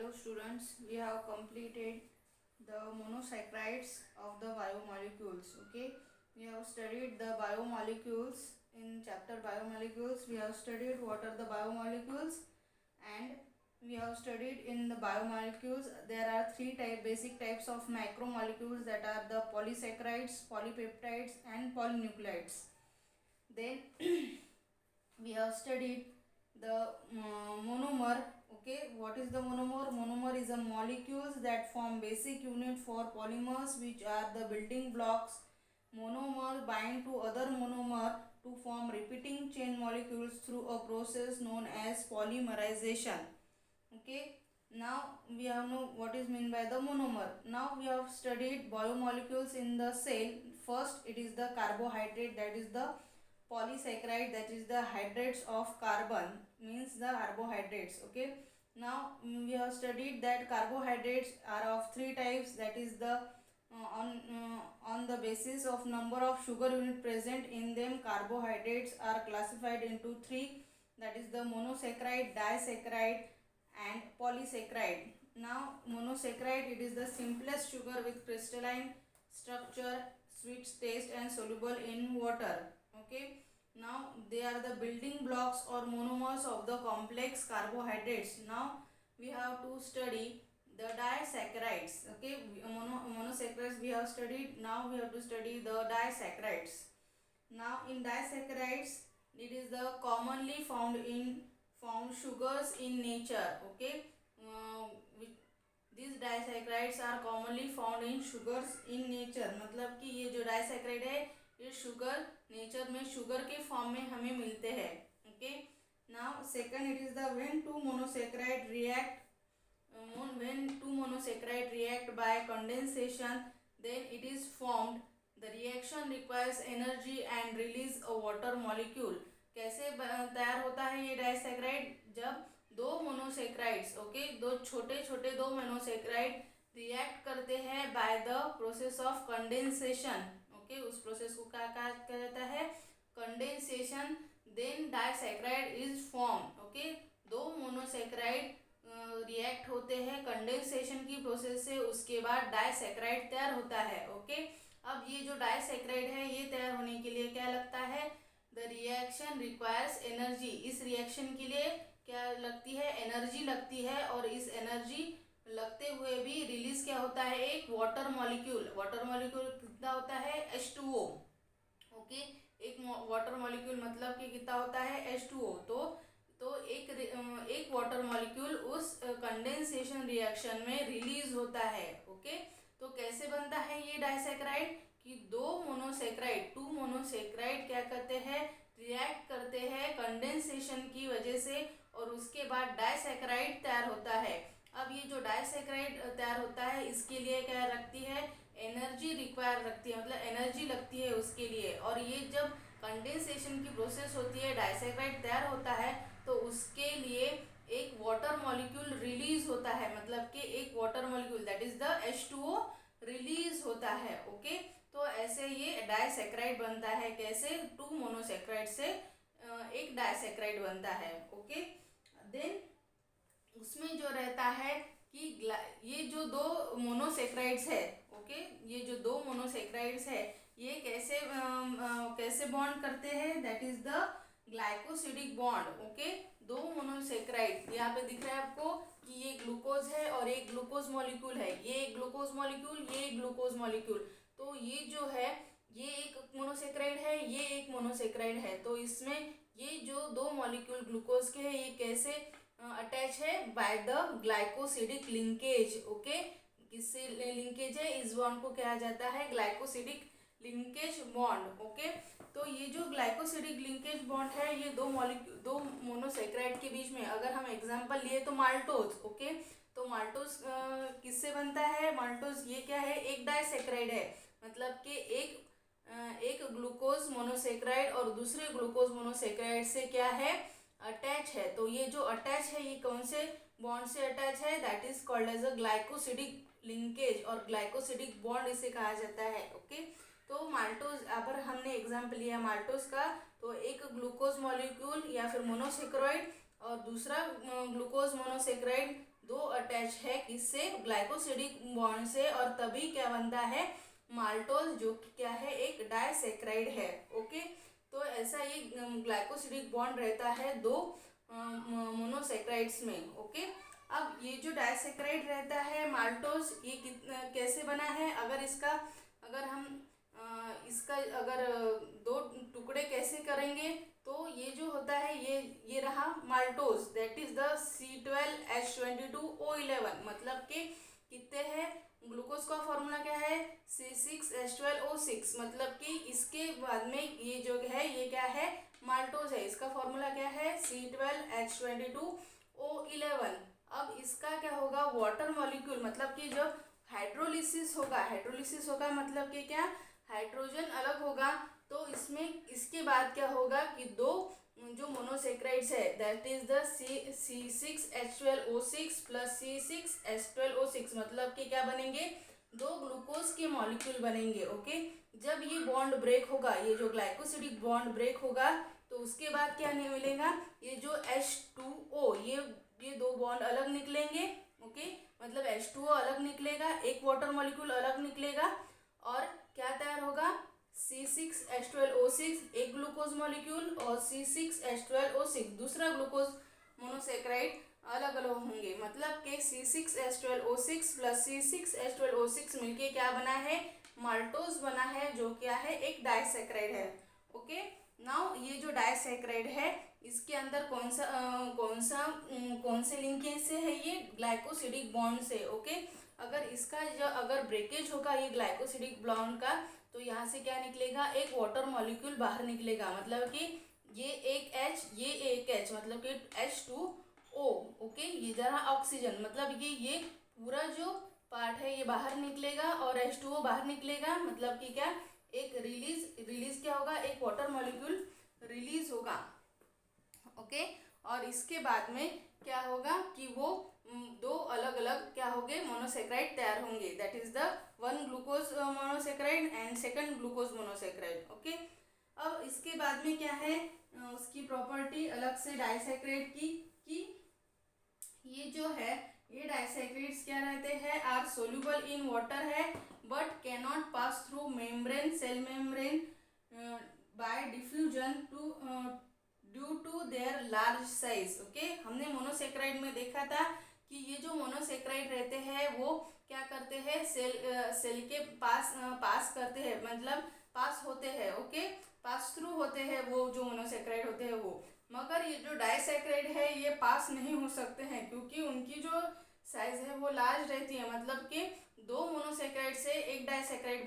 Hello students, we have completed the monosaccharides of the biomolecules. Okay, we have studied the biomolecules in chapter biomolecules. We have studied what are the biomolecules, and we have studied in the biomolecules there are basic types of macromolecules, that are the polysaccharides, polypeptides and polynucleotides. Then we have studied the monomer. Okay, what is the monomer? Monomer is a molecules that form basic unit for polymers, which are the building blocks. Monomer bind to other monomer to form repeating chain molecules through a process known as polymerization. Okay, now we have know what is meant by the monomer. Now we have studied biomolecules in the cell. First, it is the carbohydrate, that is the polysaccharide, that is the hydrates of carbon, means the carbohydrates. Okay, now we have studied that carbohydrates are of three types, that is the on the basis of number of sugar unit present in them, carbohydrates are classified into three, that is the monosaccharide, disaccharide and polysaccharide. Now monosaccharide, it is the simplest sugar with crystalline structure, sweet taste and soluble in water. Okay, now they are the building blocks or monomers of the complex carbohydrates. Now we have to study the disaccharides. Okay, monosaccharides we have studied. Now we have to study the disaccharides. Now in disaccharides, it is the commonly found sugars in nature. Okay, these disaccharides are commonly found in sugars in nature. मतलब कि ये जो disaccharide है ये sugar nature में sugar के form में हमें मिलते हैं. Okay, now second, it is the when two monosaccharide react by condensation, then it is formed. The reaction requires energy and release a water molecule. कैसे तैयार होता है ये डाइसैक्राइड? जब दो मोनोसैक्राइड्स, ओके, दो छोटे दो मोनोसैक्राइड रिएक्ट करते हैं by the process of condensation. Okay, उस प्रोसेस को क्या कहा जाता है? Condensation. Then disaccharide is form. Okay, दो मोनोसैक्राइड रिएक्ट होते हैं कंडेंसेशन की प्रोसेस से, उसके बाद डाइसैक्राइड तैयार होता है. ओके, अब ये जो डाइसैक्राइड है ये तैयार होने के लिए क्या लगता है? The reaction requires energy. इस रिएक्शन के लिए क्या लगती है? एनर्जी लगती है. और इस एनर्जी लगते हुए भी रिलीज क्या होता है? एक वाटर मॉलिक्यूल. वाटर मॉलिक्यूल कितना होता है? H2O. ओके, एक वाटर मॉलिक्यूल मतलब कि कितना होता है? H2O. तो एक वाटर मॉलिक्यूल उस कंडेंसेशन रिएक्शन में रिलीज होता है. ओके, तो कैसे बनता है ये डाइसैक्राइड? कि टू मोनोसैक्राइड क्या करते हैं? रिएक्ट करते हैं कंडेंसेशन की वजह से, और उसके बाद डाइसैक्राइड तैयार होता है. अब ये जो डाइसैक्राइड तैयार होता है इसके लिए क्या रखती है? एनर्जी रिक्वायर रखती है, मतलब एनर्जी लगती है उसके लिए. और ये जब कंडेंसेशन की प्रोसेस होती है, डाइसैक्राइड तैयार होता है, तो उसके लिए एक वाटर मॉलिक्यूल रिलीज होता है. मतलब कि एक water molecule, that is the H2O release होता है. ओके, तो ऐसे ये डाइसैक्राइड बनता है. कैसे? टू मोनोसैक्राइड से एक डाइसैक्राइड बनता है. ओके, देन उसमें जो रहता है कि ये जो दो मोनोसैक्राइड्स है, ओके, ये जो दो मोनोसैक्राइड्स है ये कैसे बॉन्ड करते हैं? That is the glycosidic bond. Okay, दो मोनोसैक्राइड यहाँ पे दिख रहा है आपको कि ये ग्लूकोज है और एक ग्लूकोज मॉलिक्यूल है. ये एक ग्लूकोज मॉलिक्यूल, ये एक ग्लूकोज मॉलिक्यूल. तो ये जो है ये एक मोनोसैक्राइड है, ये एक मोनोसैक्राइड है. तो इसमें ये जो दो मॉलिक्यूल ग्लूकोज के हैं ये कैसे अटैच है? By the glycosidic linkage. Okay, किससे लिंकेज है? इस बॉन्ड को कहा जाता है ग्लाइकोसिडिक लिंकेज बॉन्ड. ओके, तो ये जो ग्लाइकोसिडिक लिंकेज बॉन्ड है ये दो मोनोसैक्राइड के बीच में, अगर हम एग्जांपल लिए तो माल्टोज. ओके, तो माल्टोज किससे बनता है? माल्टोज ये क्या है? एक डाइसैक्राइड है. मतलब कि एक ग्लूकोज मोनोसैक्राइड और दूसरे ग्लूकोज मोनोसैक्राइड से क्या है? अटैच है. तो ये जो अटैच है ये कौन से बॉन्ड से अटैच है? That is called as a glycosidic linkage, और ग्लाइकोसिडिक बॉन्ड इसे कहा जाता है. ओके, तो माल्टोज, यहाँ पर हमने एग्जाम्पल लिया माल्टोज का. तो एक ग्लूकोज मॉलिक्यूल या फिर मोनोसैक्राइड और दूसरा ग्लूकोज मोनोसैक्राइड दो अटैच है किससे, ग्लाइकोसिडिक बॉन्ड से, और तभी क्या बनता है, माल्टोज, जो कि क्या है, एक डाइसैकराइड है। ओके, तो ऐसा ये ग्लाइकोसिडिक बॉन्ड रहता है दो मोनोसेक्राइड्स में। ओके, अब ये जो डाइसैकराइड रहता है माल्टोज, ये कैसे बना है, अगर हम इसका अगर दो टुकड़े कैसे करेंगे, तो ये जो होता है ये रहा maltose, that is the C12H22O11, मतलब कि कितने हैं, ग्लूकोज का फॉर्मूला क्या है, C6H12O6, मतलब कि इसके बाद में ये जो है ये क्या है, माल्टोज है, इसका फॉर्मूला क्या है, C12H22O11। अब इसका क्या होगा, वाटर मॉलिक्यूल, मतलब कि जब हाइड्रोलिसिस होगा मतलब कि क्या, हाइड्रोजन अलग होगा, तो इसमें इसके बाद क्या होगा कि दो जो मोनोसेक्राइड्स है, that is the C6H12O6 plus C6H12O6, मतलब कि क्या बनेंगे, दो ग्लूकोज के मॉलिक्यूल बनेंगे। ओके, जब ये बॉन्ड ब्रेक होगा, ये जो ग्लाइकोसिडिक बॉन्ड ब्रेक होगा, तो उसके बाद क्या नहीं मिलेगा, ये जो H2O, ये दो बॉन्ड अलग निकलेंगे। ओके, मतलब H2O अलग निकलेगा, एक वाटर मॉलिक्यूल अलग निकलेगा, और क्या तैयार होगा, C6H12O6 एक ग्लूकोज मॉलिक्यूल, और C6H12O6 दूसरा ग्लूकोज मोनोसेक्राइड अलग अलग होंगे, मतलब कि C6H12O6 प्लस C6H12O6 मिलके क्या बना है, माल्टोज बना है, जो क्या है, एक डाइसैकराइड है। ओके, नाउ ये जो डाइसैकराइड है, इसके अंदर कौन से लिंकेज से है, ये ग्लाइकोसिडिक बॉन्ड से। ओके, अगर ब्रेकेज होगा ये ग्लाइकोसिडिक बॉन्ड का, तो यहाँ से क्या निकलेगा, एक वाटर मॉलिक्यूल बाहर निकलेगा, मतलब कि ये एक H, ये एक H, मतलब कि H2O। ओके, ये जरा ऑक्सीजन, मतलब ये पूरा जो पार्ट है ये बाहर निकलेगा, और H2O बाहर निकलेगा, मतलब कि क्या, एक रिलीज क्या होगा, एक वाटर मॉलिक्यूल रिलीज होगा। ओके, और इसके बाद में क्या होगा कि वो दो अलग अलग क्या होंगे, मोनोसेक्राइड तैयार होंगे, that is the one glucose monosaccharide and second glucose monosaccharide. Okay, अब इसके बाद में क्या है, उसकी प्रॉपर्टी अलग से डाइसैकराइड की, कि ये जो है, ये डाइसैकराइड्स क्या रहते हैं, आर सोल्यूबल इन वाटर है, but can not pass through membrane, cell membrane by diffusion due to their large size. Okay, हमने मोनोसेक्राइड में देखा था कि ये जो मोनोसेक्राइड रहते हैं वो क्या करते हैं, सेल के पास करते हैं, मतलब पास होते हैं। ओके, पास थ्रू होते हैं वो जो मोनोसेक्राइड होते हैं वो, मगर ये जो डाइसैकराइड है ये पास नहीं हो सकते हैं, क्योंकि उनकी जो साइज है वो लार्ज रहती है, मतलब कि दो मोनोसेक्राइड से एक डाइसैकराइड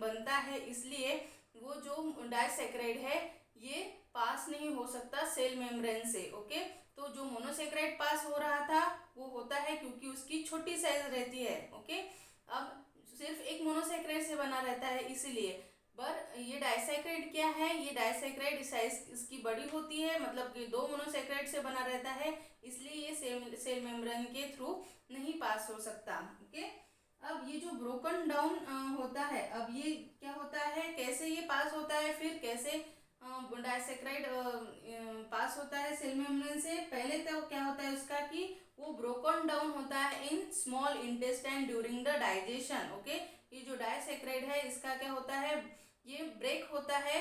बनता है, इसलिए वो जो डाइसैकराइड है ये पास नहीं हो सकता सेल मेम्ब्रेन से। ओके, तो जो मोनोसेक्राइड पास हो रहा था वो होता है क्योंकि उसकी छोटी साइज रहती है। ओके, अब सिर्फ एक मोनोसेक्राइड से बना रहता है इसीलिए, पर ये डाइसैकराइड क्या है, ये डाइसैकराइड साइज इसकी बड़ी होती है, मतलब कि दो मोनोसेक्राइड से बना रहता है, इसलिए ये सेल मेम्ब्रेन के थ्रू नहीं पास हो सकता। ओके, अब ये जो ब्रोकन डाउन होता है, अब ये क्या होता है, कैसे ये पास होता है, फिर कैसे डाइसैकराइड पास होता है सेल मेम्ब्रेन से, पहले तो क्या होता है उसका कि वो ब्रोकन डाउन होता है in small intestine during the digestion. Okay, ये जो डाइसैकराइड है इसका क्या होता है, ये ब्रेक होता है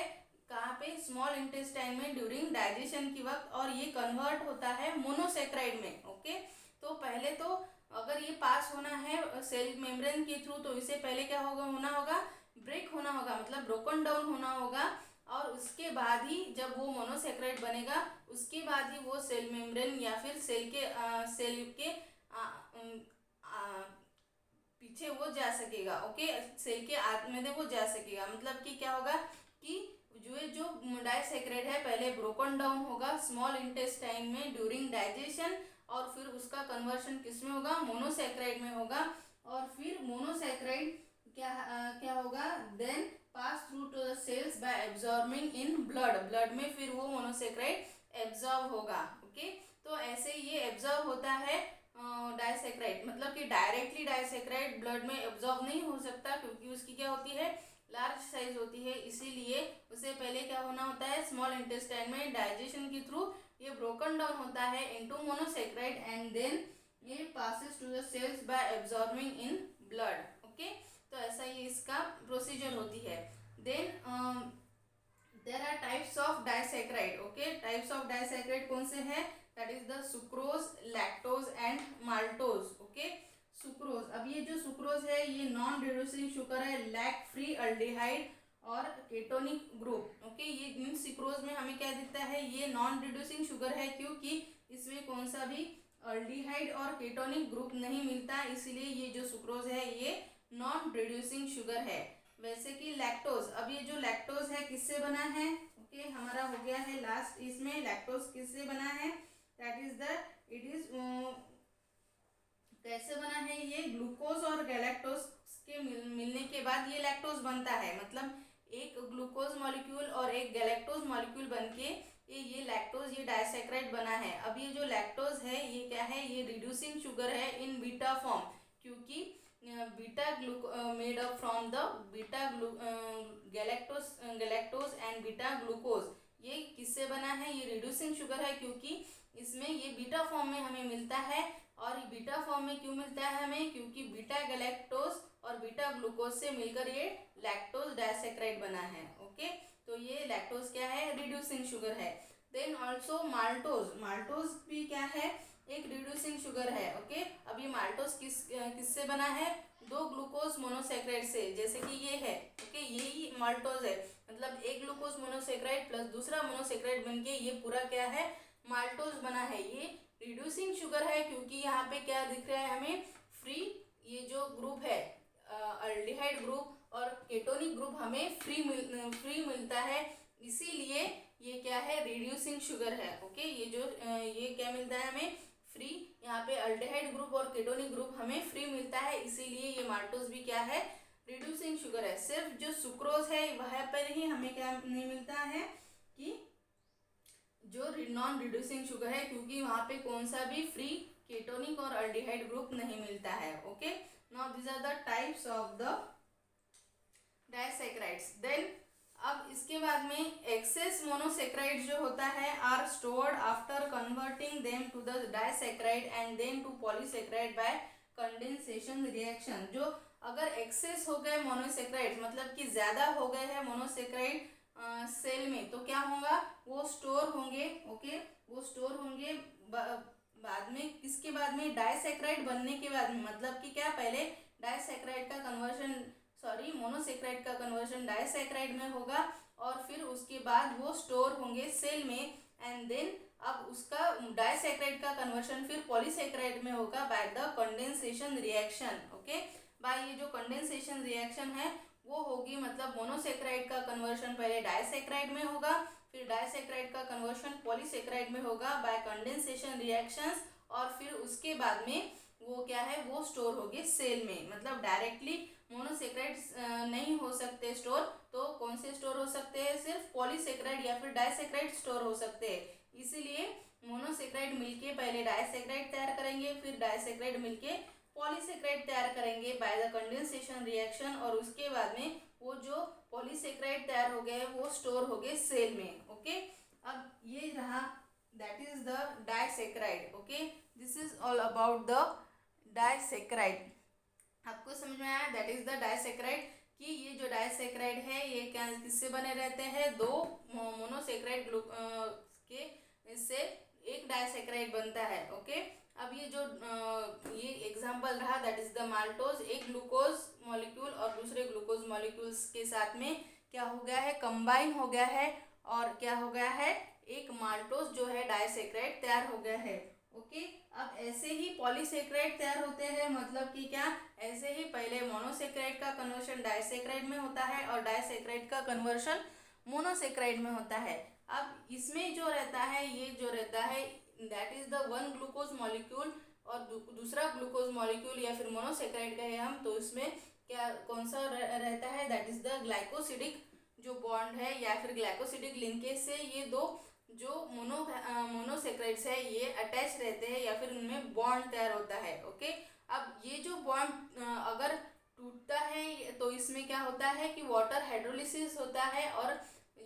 कहाँ पे, स्मॉल इंटेस्टाइन में ड्यूरिंग डाइजेशन की वक्त, और ये कन्वर्ट होता है मोनोसेक्राइड में। ओके, तो पहले तो अगर ये पास होना है सेल मेम्ब्रेन के थ्रू, तो इससे पहले क्या होना होगा, ब्रेक होना होगा, मतलब ब्रोकन डाउन होना होगा, और उसके बाद ही जब वो मोनोसेक्राइड बनेगा, उसके बाद ही वो सेल मेम्ब्रेन या फिर सेल के पीछे वो जा सकेगा। ओके, सेल के आत्म में वो जा सकेगा, मतलब कि क्या होगा कि जो डाइसैकराइड है पहले ब्रोकन डाउन होगा स्मॉल इंटेस्टाइन में ड्यूरिंग डाइजेशन, और फिर उसका कन्वर्शन किस में होगा, मोनोसेक्राइड में होगा, और फिर मोनोसेक्राइड क्या होगा, then pass through to the cells by absorbing in blood में फिर वो मोनोसेक्राइड एब्जॉर्ब होगा। ओके, तो ऐसे ये एब्जॉर्ब होता है डाइसैकराइड, मतलब कि डायरेक्टली डाइसैकराइड ब्लड में एब्जॉर्ब नहीं हो सकता, क्योंकि उसकी क्या होती है, लार्ज साइज होती है, इसीलिए उससे पहले क्या होना होता है, स्मॉल इंटेस्टाइन में डाइजेशन के थ्रू ये ब्रोकन डाउन होता है इनटू मोनोसेक्राइड, एंड देन ये passes to the cells by absorbing in blood. Okay, तो ऐसा ये इसका प्रोसीजर होती है. Then there are types of disaccharide. Okay, types of disaccharide कौन से हैं? That is the sucrose, lactose and maltose. Okay, sucrose, अब ये जो सुक्रोज है ये नॉन रिड्यूसिंग शुगर है, लैक फ्री अल्डिहाइड और केटोनिक ग्रुप. ओके, ये इन सुक्रोज में हमें क्या दिखता है? ये नॉन रिड्यूसिंग शुगर है क्योंकि इसमें कौन सा भी अल्डिहाइड और केटोनिक ग्रुप नहीं मिलता, इसीलिए ये जो सुक्रोज है ये नॉन रिड्यूसिंग शुगर है. वैसे कि लैक्टोज, अब ये जो लैक्टोज है किससे बना है? ओके, हमारा हो गया है लास्ट. इसमें लैक्टोज किससे बना है? That is the it is कैसे बना है? ये ग्लूकोज और गैलेक्टोज के मिलने के बाद ये लैक्टोज बनता है. मतलब एक ग्लूकोज मॉलिक्यूल और एक गैलेक्टोज मॉलिक्यूल बनके ये लैक्टोज, ये डाइसैकेराइड बना है. अब ये जो लैक्टोज है ये क्या है? ये रिड्यूसिंग शुगर है इन बीटा फॉर्म, क्योंकि beta made up from the beta galactose and beta glucose. ये किससे बना है? ये रिड्यूसिंग शुगर है क्योंकि इसमें ये बीटा फॉर्म में हमें मिलता है. और ये बीटा फॉर्म में क्यों मिलता है हमें? क्योंकि बीटा गैलेक्टोज और बीटा ग्लूकोज से मिलकर ये लैक्टोज डाइसैकेराइड बना है. ओके, तो ये लैक्टोज क्या है? रिड्यूसिंग शुगर है. देन ऑल्सो माल्टोज, माल्टोज भी क्या है? एक रिड्यूसिंग शुगर है. ओके, अब ये माल्टोज किससे बना है? दो ग्लूकोज मोनोसैकेराइड से, जैसे कि ये है. ओके, यही माल्टोज है. मतलब एक ग्लूकोज मोनोसैकेराइड प्लस दूसरा मोनोसैकेराइड बनके ये पूरा क्या है? माल्टोज बना है. ये रिड्यूसिंग शुगर है क्योंकि यहाँ पे क्या दिख रहा है हमें? फ्री, ये जो ग्रुप है अल्डिहाइड ग्रुप और केटोनिक ग्रुप हमें फ्री मिलता है, इसीलिए ये क्या है? रिड्यूसिंग शुगर है. ओके, ये जो ये क्या मिलता है हमें? फ्री. यहाँ पे अल्डिहाइड ग्रुप और केटोनिक ग्रुप हमें फ्री मिलता है, इसीलिए ये माल्टोज भी क्या है? रिड्यूसिंग शुगर है. सिर्फ जो सुक्रोज है वहाँ पर ही हमें क्या नहीं मिलता है कि जो नॉन रिड्यूसिंग शुगर है, क्योंकि वहाँ पे कौन सा भी फ्री केटोनिक और अल्डिहाइड ग्रुप नहीं मिलता है. Okay, now this are the types of the disaccharides. Then अब इसके बाद में एक्सेस मोनोसैकेराइड जो होता है are stored after converting them to the disaccharide and then to polysaccharide by condensation reaction. जो अगर एक्सेस हो गए मोनोसैकेराइड, मतलब कि ज़्यादा हो गए हैं मोनोसैकेराइड सेल में, तो क्या होगा? वो स्टोर होंगे. ओके, वो स्टोर होंगे बाद में. किसके बाद में? डाइसैकेराइड बनने के बाद में. मतलब कि क्या? पहले डाइसैकेराइड का कन्वर्शन, सॉरी, मोनोसैकेराइड का कन्वर्शन डाइसैकेराइड में होगा और फिर उसके बाद वो स्टोर होंगे सेल में. एंड देन अब उसका डाइसैकेराइड का कन्वर्शन फिर पॉलीसैकेराइड में होगा by the condensation reaction. Okay, by ये जो कंडेंसेशन रिएक्शन है वो होगी, मतलब मोनोसैकेराइड का कन्वर्शन पहले डाइसैकेराइड में होगा, फिर डाइसैकेराइड का कन्वर्शन पॉलीसैकेराइड में होगा बाय कंडेंसेशन रिएक्शंस, और फिर उसके बाद में वो क्या है? वो स्टोर होगी सेल में. मतलब डायरेक्टली मोनोसैकेराइड नहीं हो सकते स्टोर, तो कौन से स्टोर हो सकते हैं? सिर्फ पॉलीसैकेराइड या फिर डाइसैकेराइड स्टोर हो सकते हैं. इसीलिए मोनोसैकेराइड मिलके पहले डाइसैकेराइड तैयार करेंगे, फिर डाइसैकेराइड मिलके पॉलीसैकेराइड तैयार करेंगे बाय द कंडेंसेशन रिएक्शन, और उसके बाद में वो जो पॉलीसैकेराइड तैयार हो गए वो स्टोर हो गए सेल में. ओके, अब ये रहा, that is the disaccharide. Okay, this is all about the disaccharide. आपको समझ में आया? दैट इज द डाइसैकेराइड कि ये जो डाइसैकेराइड है ये क्या किससे बने रहते हैं? दो मोनोसैकेराइड के इससे एक डाइसैकेराइड बनता है. ओके, अब ये जो ये एग्जांपल रहा, दैट इज द माल्टोज. एक ग्लूकोज मॉलिक्यूल और दूसरे ग्लूकोज मॉलिक्यूल्स के साथ में क्या हो गया है? कंबाइन हो गया है, और क्या हो गया है? एक माल्टोज जो है डाइसैकेराइड तैयार हो गया है. ओके, अब ऐसे ही पॉलीसैकेराइड तैयार होते हैं. मतलब कि क्या? ऐसे ही पहले मोनोसैकेराइड का कन्वर्शन डाइसैकेराइड में होता है और डाइसैकेराइड का कन्वर्शन मोनोसैकेराइड में होता है. अब इसमें जो रहता है, ये जो रहता है that is the one glucose molecule और दूसरा ग्लूकोज मॉलिक्यूल, या फिर मोनोसैकेराइड कहे हम तो इसमें क्या कौन सा रहता है? दैट इज द ग्लाइकोसिडिक जो बॉन्ड है या फिर ग्लाइकोसिडिक लिंकेज से ये दो जो मोनोसैकेराइड्स है ये अटैच रहते हैं या फिर उनमें बॉन्ड तैयार होता है. ओके, अब ये जो बॉन्ड अगर टूटता है तो इसमें क्या होता है कि वाटर हाइड्रोलिसिस होता है, और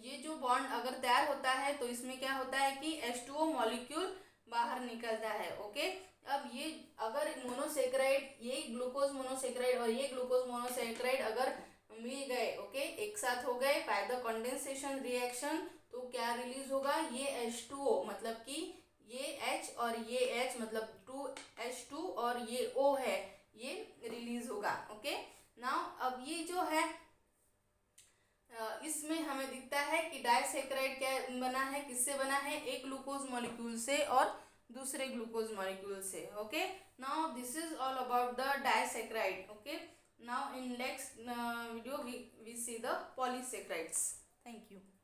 ये जो बॉन्ड अगर तैयार होता है तो इसमें क्या होता है कि H2O मॉलिक्यूल बाहर निकलता है. ओके, अब ये अगर मोनोसेक्राइड, ये ग्लूकोज मोनोसेक्राइड और ये ग्लूकोज मोनोसेक्राइड अगर मिल गए, ओके, एक साथ हो गए बाय द कंडेंसेशन रिएक्शन, तो क्या रिलीज होगा, ये H2O, मतलब कि ये H और ये H मतलब 2H2 और ये O है, ये रिलीज होगा। ओके, नाउ अब ये जो है इसमें हमें दिखता है कि डाइसैकेराइड क्या बना है, किससे बना है, एक ग्लूकोज मॉलिक्यूल से और दूसरे ग्लूकोज मॉलिक्यूल से। Okay, now this is all about the disaccharide. Okay, now in next video we see the polysaccharides. Thank you.